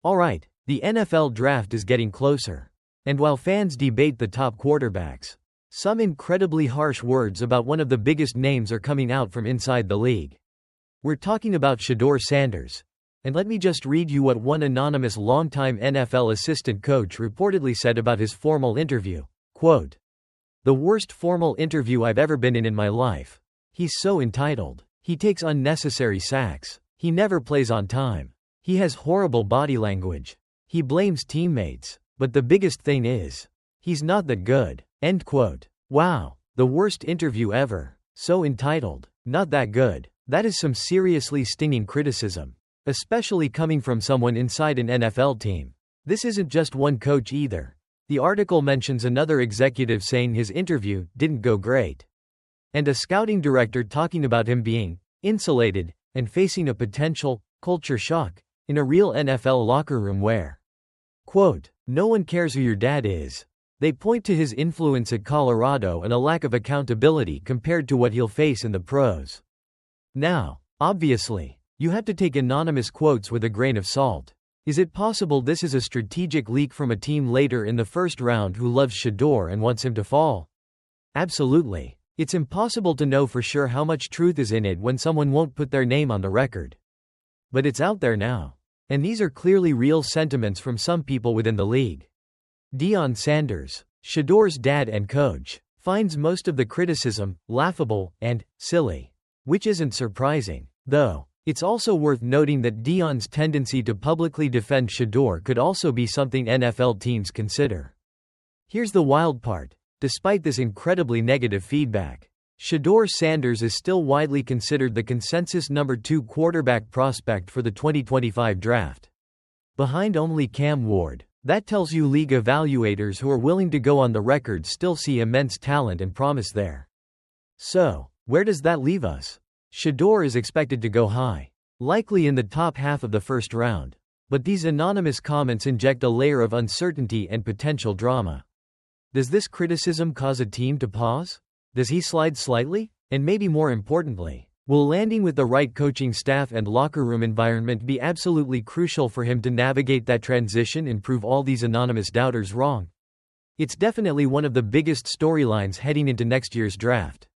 Alright, the NFL draft is getting closer. And while fans debate the top quarterbacks, some incredibly harsh words about one of the biggest names are coming out from inside the league. We're talking about Shedeur Sanders. And let me just read you what one anonymous longtime NFL assistant coach reportedly said about his formal interview. Quote, "The worst formal interview I've ever been in my life. He's so entitled. He takes unnecessary sacks. He never plays on time. He has horrible body language. He blames teammates. But the biggest thing is, he's not that good." End quote. Wow, the worst interview ever. So entitled. Not that good. That is some seriously stinging criticism. Especially coming from someone inside an NFL team. This isn't just one coach either. The article mentions another executive saying his interview didn't go great. And a scouting director talking about him being insulated and facing a potential culture shock in a real NFL locker room where, quote, "No one cares who your dad is." They point to his influence at Colorado and a lack of accountability compared to what he'll face in the pros. Now, obviously, you have to take anonymous quotes with a grain of salt. Is it possible this is a strategic leak from a team later in the first round who loves Shedeur and wants him to fall? Absolutely. It's impossible to know for sure how much truth is in it when someone won't put their name on the record. But it's out there now. And these are clearly real sentiments from some people within the league. Deion Sanders, Shedeur's dad and coach, finds most of the criticism laughable and silly. Which isn't surprising, though. It's also worth noting that Deion's tendency to publicly defend Shedeur could also be something NFL teams consider. Here's the wild part. Despite this incredibly negative feedback, Shedeur Sanders is still widely considered the consensus number 2 quarterback prospect for the 2025 draft. Behind only Cam Ward. That tells you league evaluators who are willing to go on the record still see immense talent and promise there. So, where does that leave us? Shedeur is expected to go high, likely in the top half of the first round. But these anonymous comments inject a layer of uncertainty and potential drama. Does this criticism cause a team to pause? Does he slide slightly? And maybe more importantly, will landing with the right coaching staff and locker room environment be absolutely crucial for him to navigate that transition and prove all these anonymous doubters wrong? It's definitely one of the biggest storylines heading into next year's draft.